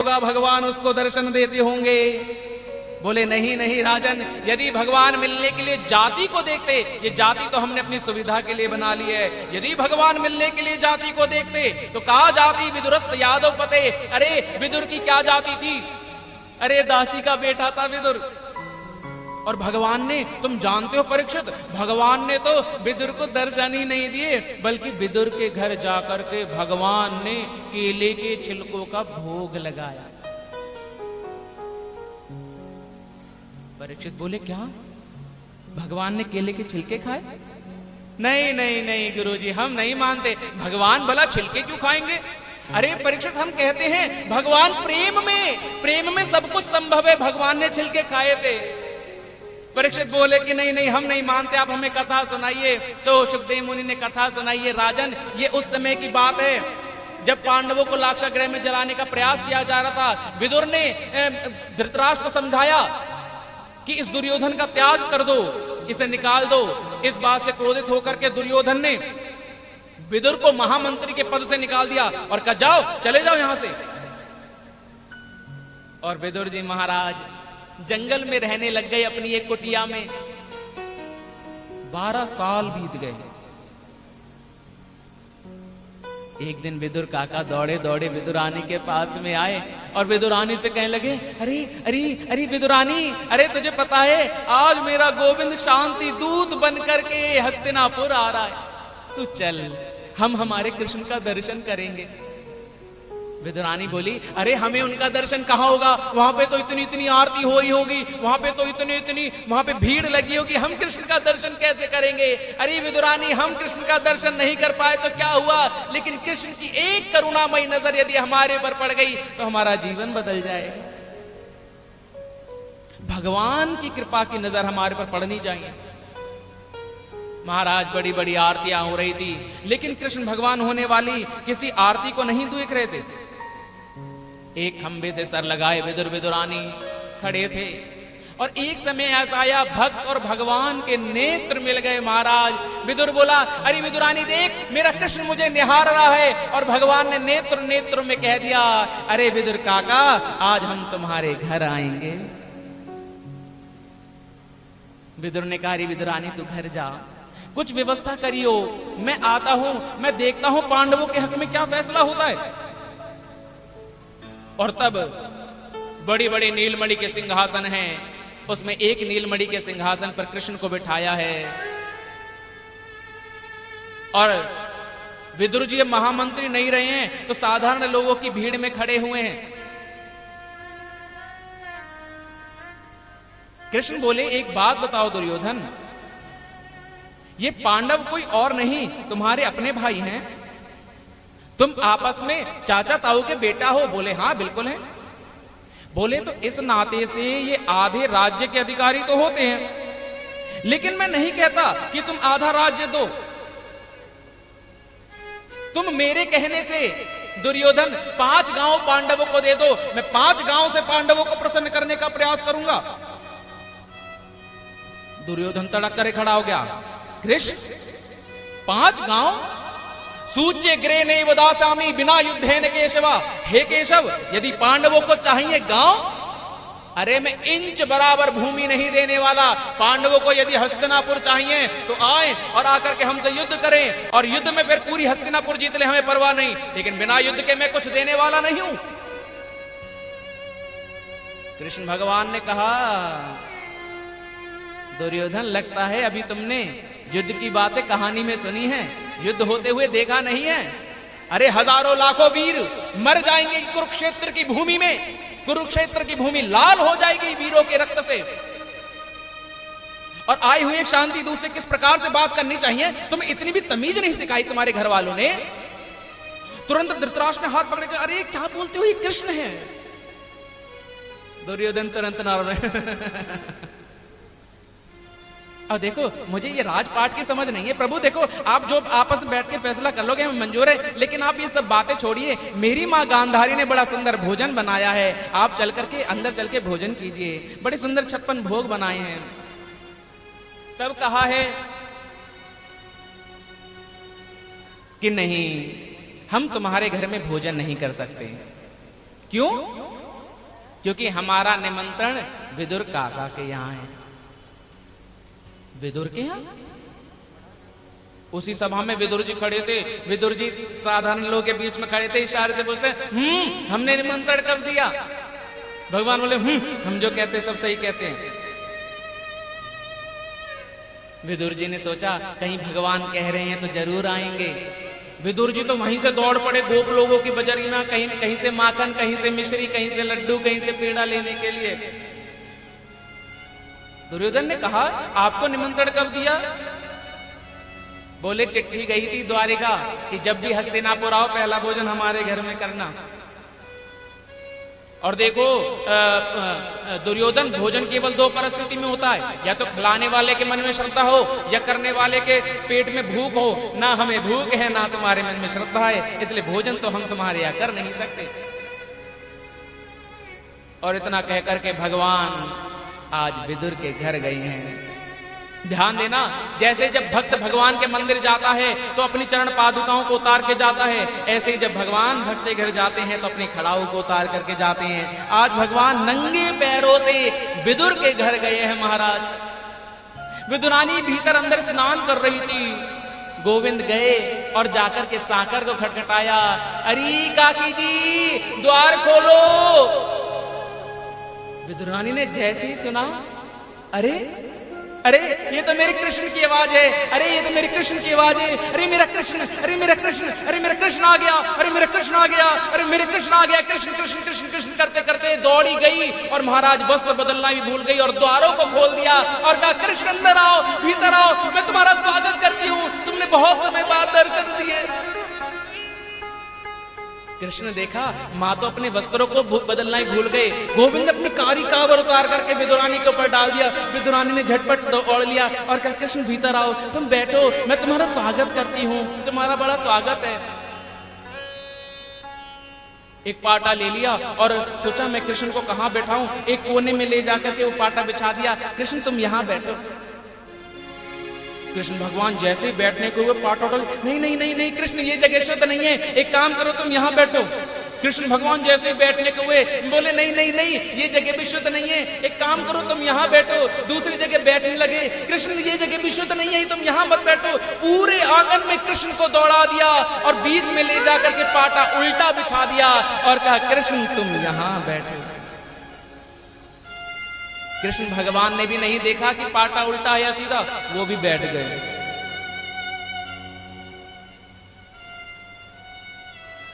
होगा भगवान उसको दर्शन देते होंगे। बोले नहीं नहीं राजन, यदि भगवान मिलने के लिए जाति को देखते, ये जाति तो हमने अपनी सुविधा के लिए बना ली है, यदि भगवान मिलने के लिए जाति को देखते तो कहा जाति विदुरस्य यादव पते। अरे विदुर की क्या जाति थी? अरे दासी का बेटा था विदुर। और भगवान ने, तुम जानते हो परीक्षित, भगवान ने तो विदुर को दर्शन ही नहीं दिए, बल्कि विदुर के घर जाकर के भगवान ने केले के छिलकों का भोग लगाया। परीक्षित बोले क्या भगवान ने केले के छिलके खाए? नहीं नहीं नहीं गुरुजी, हम नहीं मानते, भगवान भला छिलके क्यों खाएंगे? अरे परीक्षित, हम कहते हैं भगवान प्रेम में सब कुछ संभव है, भगवान ने छिलके खाए थे। परीक्षित बोले कि नहीं नहीं, हम नहीं मानते, आप हमें कथा सुनाइए। तो सुखदेव मुनि ने कथा सुनाई। राजन, ये उस समय की बात है जब पांडवों को लाक्षागृह में जलाने का प्रयास किया जा रहा था। विदुर ने धृतराष्ट्र को समझाया कि इस दुर्योधन का त्याग कर दो, इसे निकाल दो। इस बात से क्रोधित होकर के दुर्योधन ने विदुर को महामंत्री के पद से निकाल दिया और कहा जाओ, चले जाओ यहां से। और विदुर जी महाराज जंगल में रहने लग गए अपनी एक कुटिया में। 12 साल बीत गए। एक दिन विदुर काका दौड़े दौड़े विदुरानी के पास में आए और विदुरानी से कहने लगे, अरे अरे अरे विदुरानी, अरे तुझे पता है आज मेरा गोविंद शांति दूत बन करके हस्तिनापुर आ रहा है, तू चल, हम हमारे कृष्ण का दर्शन करेंगे। विदुरानी बोली, अरे हमें उनका दर्शन कहां होगा, वहां पे तो इतनी इतनी आरती हो रही होगी, वहां पे तो इतनी वहां पे भीड़ लगी होगी, हम कृष्ण का दर्शन कैसे करेंगे? अरे विदुरानी, हम कृष्ण का दर्शन नहीं कर पाए तो क्या हुआ, लेकिन कृष्ण की एक करुणामयी नजर यदि हमारे ऊपर पड़ गई तो हमारा जीवन बदल जाएगा। भगवान की कृपा की नजर हमारे पर पड़नी चाहिए। महाराज बड़ी बड़ी आरतियां हो रही थी, लेकिन कृष्ण भगवान होने वाली किसी आरती को नहीं देख रहे थे। एक खंबे से सर लगाए विदुर विदुरानी खड़े थे और एक समय ऐसा आया, भक्त और भगवान के नेत्र मिल गए। महाराज विदुर बोला, अरे विदुरानी देख, मेरा कृष्ण मुझे निहार रहा है। और भगवान ने नेत्र में कह दिया, अरे विदुर काका, आज हम तुम्हारे घर आएंगे। विदुर ने कहा, अरे विदुरानी तू घर जा, कुछ व्यवस्था करियो, मैं आता हूं, मैं देखता हूं पांडवों के हक में क्या फैसला होता है। और तब बड़ी बड़ी नीलमणि के सिंहासन हैं, उसमें एक नीलमणि के सिंहासन पर कृष्ण को बिठाया है। और विदुर जी महामंत्री नहीं रहे हैं तो साधारण लोगों की भीड़ में खड़े हुए हैं। कृष्ण बोले, एक बात बताओ दुर्योधन, ये पांडव कोई और नहीं, तुम्हारे अपने भाई हैं, तुम आपस में चाचा ताऊ के बेटा हो। बोले हाँ बिल्कुल है। बोले तो इस नाते से ये आधे राज्य के अधिकारी तो होते हैं, लेकिन मैं नहीं कहता कि तुम आधा राज्य दो। तुम मेरे कहने से दुर्योधन 5 गांव पांडवों को दे दो, मैं 5 गांव से पांडवों को प्रसन्न करने का प्रयास करूंगा। दुर्योधन तड़क करे खड़ा हो गया, कृष्ण 5 गांव? सूच्य ग्रे ने वदासामी बिना युद्धेन केशवा। हे केशव, यदि पांडवों को चाहिए गांव, अरे मैं इंच बराबर भूमि नहीं देने वाला। पांडवों को यदि हस्तिनापुर चाहिए तो आए और आकर के हमसे युद्ध करें, और युद्ध में फिर पूरी हस्तिनापुर जीत ले, हमें परवाह नहीं, लेकिन बिना युद्ध के मैं कुछ देने वाला नहीं हूं। कृष्ण भगवान ने कहा, दुर्योधन लगता है अभी तुमने युद्ध की बातें कहानी में सुनी है, युद्ध होते हुए देखा नहीं है। अरे हजारों लाखों वीर मर जाएंगे कुरुक्षेत्र की भूमि में, कुरुक्षेत्र की भूमि लाल हो जाएगी वीरों के रक्त से। और आए हुए एक शांति दूत से किस प्रकार से बात करनी चाहिए, तुम्हें इतनी भी तमीज नहीं सिखाई तुम्हारे घर वालों ने। तुरंत धृतराष्ट्र ने हाथ पकड़ के, अरे क्या बोलते हो, ये कृष्ण है। दुर्योधन तुरंत नाराज और देखो, मुझे ये राजपाट की समझ नहीं है प्रभु, देखो आप जो आपस में बैठ के फैसला कर लोगे हमें मंजूर है, लेकिन आप ये सब बातें छोड़िए। मेरी माँ गांधारी ने बड़ा सुंदर भोजन बनाया है, आप चल करके अंदर चल के भोजन कीजिए, बड़े सुंदर 56 भोग बनाए हैं। तब कहा है कि नहीं, हम तुम्हारे घर में भोजन नहीं कर सकते। क्यों? क्योंकि हमारा निमंत्रण विदुर काका के यहाँ है। विदुर के यहाँ? उसी सभा में विदुर जी खड़े थे। विदुर जी साधारण लोगों के बीच में खड़े थे, इशारे से पूछते हमने निमंत्रण कब दिया? भगवान बोले हम जो कहते हैं सब सही कहते हैं। विदुर जी ने सोचा कहीं भगवान कह रहे हैं तो जरूर आएंगे। विदुर जी तो वहीं से दौड़ पड़े गोप लोगों की बजरी में, कहीं से माखन, कहीं से मिश्री, कहीं से लड्डू, कहीं से पेड़ा लेने के लिए। दुर्योधन ने कहा आपको निमंत्रण कब दिया? बोले चिट्ठी गई थी द्वारिका कि जब भी हस्तिनापुर आओ पहला भोजन हमारे घर में करना। और देखो दुर्योधन, भोजन केवल दो परिस्थिति में होता है, या तो खिलाने वाले के मन में श्रद्धा हो या करने वाले के पेट में भूख हो। ना हमें भूख है ना तुम्हारे मन में श्रद्धा है, इसलिए भोजन तो हम तुम्हारे यहाँ कर नहीं सकते। और इतना कह करके भगवान आज विदुर के घर गए हैं। ध्यान देना, जैसे जब भक्त भगवान के मंदिर जाता है तो अपनी चरण पादुकाओं को उतार के जाता है, ऐसे ही जब भगवान भक्त के घर जाते हैं तो अपनी खड़ाऊ को उतार करके जाते हैं। आज भगवान नंगे पैरों से विदुर के घर गए हैं। महाराज, विदुरानी भीतर अंदर स्नान कर रही थी। गोविंद गए और जाकर के साकर को खटखटाया, अरे काकी जी द्वार खोलो। विदुरानी ने जैसे ही सुना, अरे ये तो मेरे कृष्ण की आवाज है, अरे ये तो मेरे कृष्ण की आवाज है, अरे मेरा कृष्ण, अरे मेरा कृष्ण, अरे मेरा कृष्ण आ गया, अरे मेरा कृष्ण आ गया, अरे मेरे कृष्ण आ गया। कृष्ण कृष्ण कृष्ण कृष्ण करते करते दौड़ी गई और महाराज वस्त्र बदलना भी भूल गई और द्वारों को खोल दिया और कहा कृष्ण अंदर आओ, भीतर आओ, मैं तुम्हारा स्वागत करती हूँ, तुमने बहुत समय बाद दर्शन दिए। कृष्ण देखा माँ तो अपने वस्त्रों को बदलना ही भूल गए। गोविंद अपनी कारी कावर उतार करके विदुरानी के ऊपर डाल दिया। विदुरानी ने झटपट ओढ़ लिया और कहा कृष्ण भीतर आओ, तुम बैठो, मैं तुम्हारा स्वागत करती हूँ, तुम्हारा बड़ा स्वागत है। एक पाटा ले लिया और सोचा मैं कृष्ण को कहाँ बैठाऊं। एक कोने में ले जाकर के वो पाटा बिछा दिया, कृष्ण तुम यहाँ बैठो। कृष्ण भगवान जैसे ही बैठने को हुए पाटा उठा, नहीं नहीं नहीं नहीं कृष्ण ये जगह शुद्ध नहीं है, एक काम करो तुम यहाँ बैठो। कृष्ण भगवान जैसे ही बैठने को हुए बोले नहीं नहीं नहीं ये जगह भी शुद्ध नहीं है, एक काम करो तुम यहाँ बैठो। दूसरी जगह बैठने लगे, कृष्ण ये जगह भी शुद्ध नहीं है, तुम यहाँ मत बैठो। पूरे आंगन में कृष्ण को दौड़ा दिया और बीच में ले जाकर के पाटा उल्टा बिछा दिया और कहा कृष्ण तुम यहाँ बैठो। कृष्ण भगवान ने भी नहीं देखा कि पाटा उल्टा या सीधा, वो भी बैठ गए।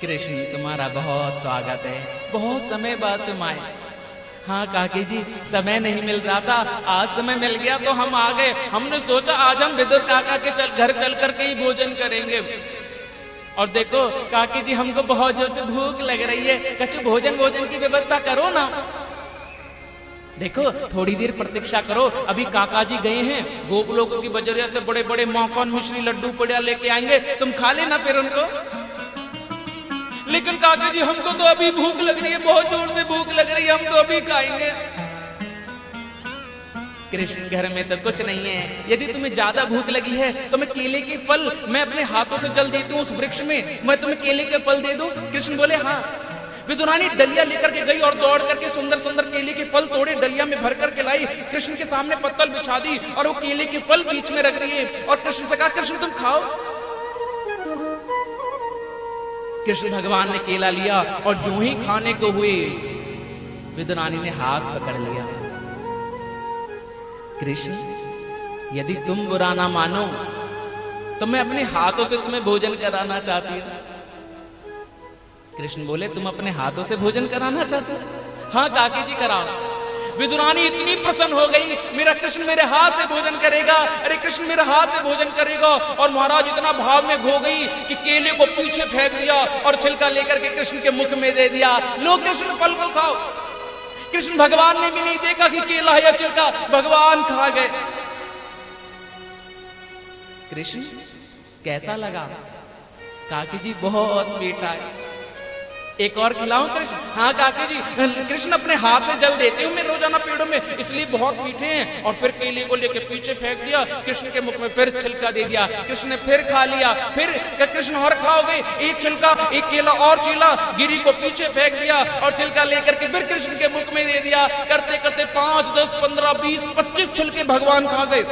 कृष्ण तुम्हारा बहुत स्वागत है, बहुत समय बाद तुम आए। हाँ काकी जी समय नहीं मिल रहा था, आज समय मिल गया तो हम आ गए। हमने सोचा आज हम विदुर काका के घर चल करके ही भोजन करेंगे। और देखो काकी जी हमको बहुत जोर से भूख लग रही है, कछु भोजन की व्यवस्था करो ना। देखो थोड़ी देर प्रतीक्षा करो, अभी काका जी गए हैं, गोप लोगों की बजरिया से बड़े बड़े माखन मिश्री लड्डू पड़िया लेके आएंगे, तुम खा लेना फिर उनको। लेकिन काका जी हमको तो अभी भूख लग रही है, बहुत जोर से भूख लग रही है, हम तो अभी खाएंगे। कृष्ण घर में तो कुछ नहीं है, यदि तुम्हें ज्यादा भूख लगी है तो मैं केले के फल मैं अपने हाथों से जल देती हूँ उस वृक्ष में, मैं तुम्हें केले के फल दे दूं। कृष्ण बोले हाँ। विदुरानी डलिया लेकर के गई और दौड़ करके सुंदर सुंदर केले के फल तोड़े, डलिया में भर करके लाई, कृष्ण के सामने पत्तल बिछा दी और वो केले के फल बीच में रख दिए और कृष्ण से कहा कृष्ण तुम खाओ। कृष्ण भगवान ने केला लिया और जो ही खाने को हुए विदुरानी ने हाथ पकड़ लिया। कृष्ण यदि तुम बुरा ना मानो तो मैं अपने हाथों से तुम्हें भोजन कराना चाहती हूँ। कृष्ण बोले तुम अपने हाथों से भोजन कराना चाहते हो? हाँ काकी जी कराओ। विदुरानी इतनी प्रसन्न हो गई, मेरा कृष्ण मेरे हाथ से भोजन करेगा, अरे कृष्ण मेरे हाथ से भोजन करेगा। और महाराज इतना भाव में खो गई कि केले को पीछे फेंक दिया और छिलका लेकर के कृष्ण के मुख में दे दिया, लो कृष्ण फल को खाओ। कृष्ण भगवान ने भी नहीं देखा कि केला या छिलका, भगवान खा गए। कृष्ण कैसा लगा? काकी जी बहुत मीठा है। एक और खिलाऊं कृष्ण? हाँ काकी जी, कृष्ण अपने हाथ से जल देते हूँ मैं रोजाना पेड़ों में, इसलिए बहुत मीठे हैं। और फिर केले को लेकर पीछे फेंक दिया, कृष्ण के मुख में फिर छिलका दे दिया, कृष्ण ने फिर खा लिया। फिर कृष्ण और खाओगे? एक छिलका, एक केला और चीला, गिरी को पीछे फेंक दिया और छिलका लेकर के फिर कृष्ण के मुख में दे दिया। करते करते 5, 10, 15, 20, 25 छिलके भगवान खा गए।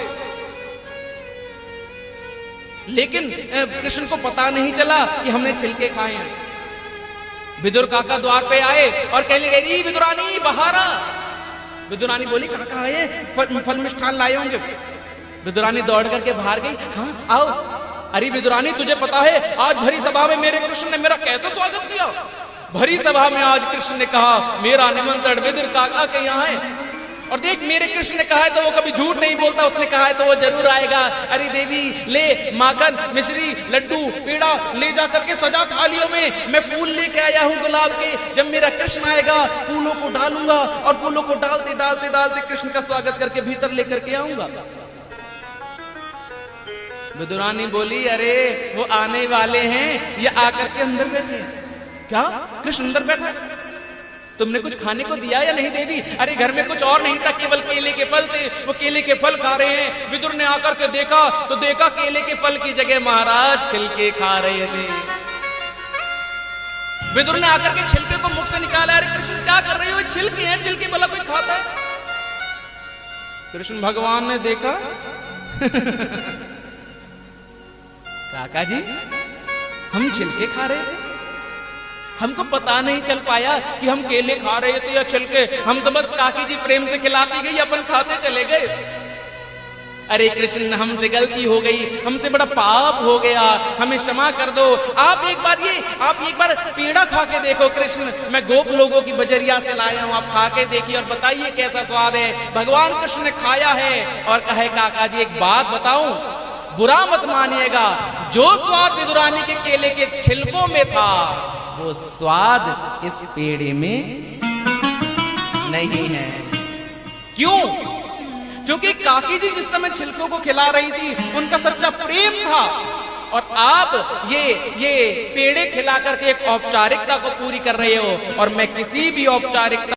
लेकिन कृष्ण को पता नहीं चला कि हमने छिलके खाए हैं। विदुर काका द्वार पे आए और कहने लगे, विदुरानी बाहर आ। विदुरानी बोली, काका आए, फल मिष्ठान लाए होंगे। विदुरानी दौड़ करके बाहर गई, हाँ आओ। अरे विदुरानी, तुझे पता है आज भरी सभा में मेरे कृष्ण ने मेरा कैसे स्वागत किया? भरी सभा में आज कृष्ण ने कहा, मेरा निमंत्रण विदुर काका के यहाँ है। और देख, मेरे कृष्ण ने कहा है तो वो कभी झूठ नहीं बोलता, उसने कहा है तो वो जरूर आएगा। अरे देवी, ले माखन, मिश्री, लड्डू, पेड़ा ले जा करके सजा थालियों में। मैं फूल लेके आया हूँ गुलाब के, जब मेरा कृष्ण आएगा फूलों को डालूंगा और फूलों को डालते डालते डालते कृष्ण का स्वागत करके भीतर लेकर के आऊंगा। विदुरानी बोली, अरे वो आने वाले हैं, ये आकर के अंदर बैठे। क्या कृष्ण अंदर बैठा? तुमने कुछ खाने को दिया या नहीं देवी? अरे घर में कुछ और नहीं था, केवल केले के फल थे, वो केले के फल खा रहे हैं। विदुर ने आकर के देखा तो देखा केले के फल की जगह महाराज छिलके खा रहे थे। विदुर ने आकर के छिलके को मुख से निकाला। अरे कृष्ण क्या कर रहे हो? छिलके हैं, छिलके भला कोई खाता है? कृष्ण भगवान ने देखा काका जी, हम छिलके खा रहे थे, हमको पता नहीं चल पाया कि हम केले खा रहे थे या छिलके। हम तो बस काकी जी प्रेम से खिलाती गई, अपन खाते चले गए। अरे कृष्ण, हमसे गलती हो गई, हमसे बड़ा पाप हो गया, हमें क्षमा कर दो। आप एक बार पेड़ा खा के देखो कृष्ण, मैं गोप लोगों की बजरिया से लाया हूँ, आप खा के देखिए और बताइए कैसा स्वाद है। भगवान कृष्ण ने खाया है और कहे, काका जी एक बात बताऊं, बुरा मत मानिएगा, जो स्वाद विदुरानी के केले के छिलकों में था वो स्वाद इस पेड़े में नहीं है। क्यों? क्योंकि काकी जी जिस समय छिलकों को खिला रही थी उनका सच्चा प्रेम था, और आप ये पेड़े खिला करके एक औपचारिकता को पूरी कर रहे हो, और मैं किसी भी औपचारिकता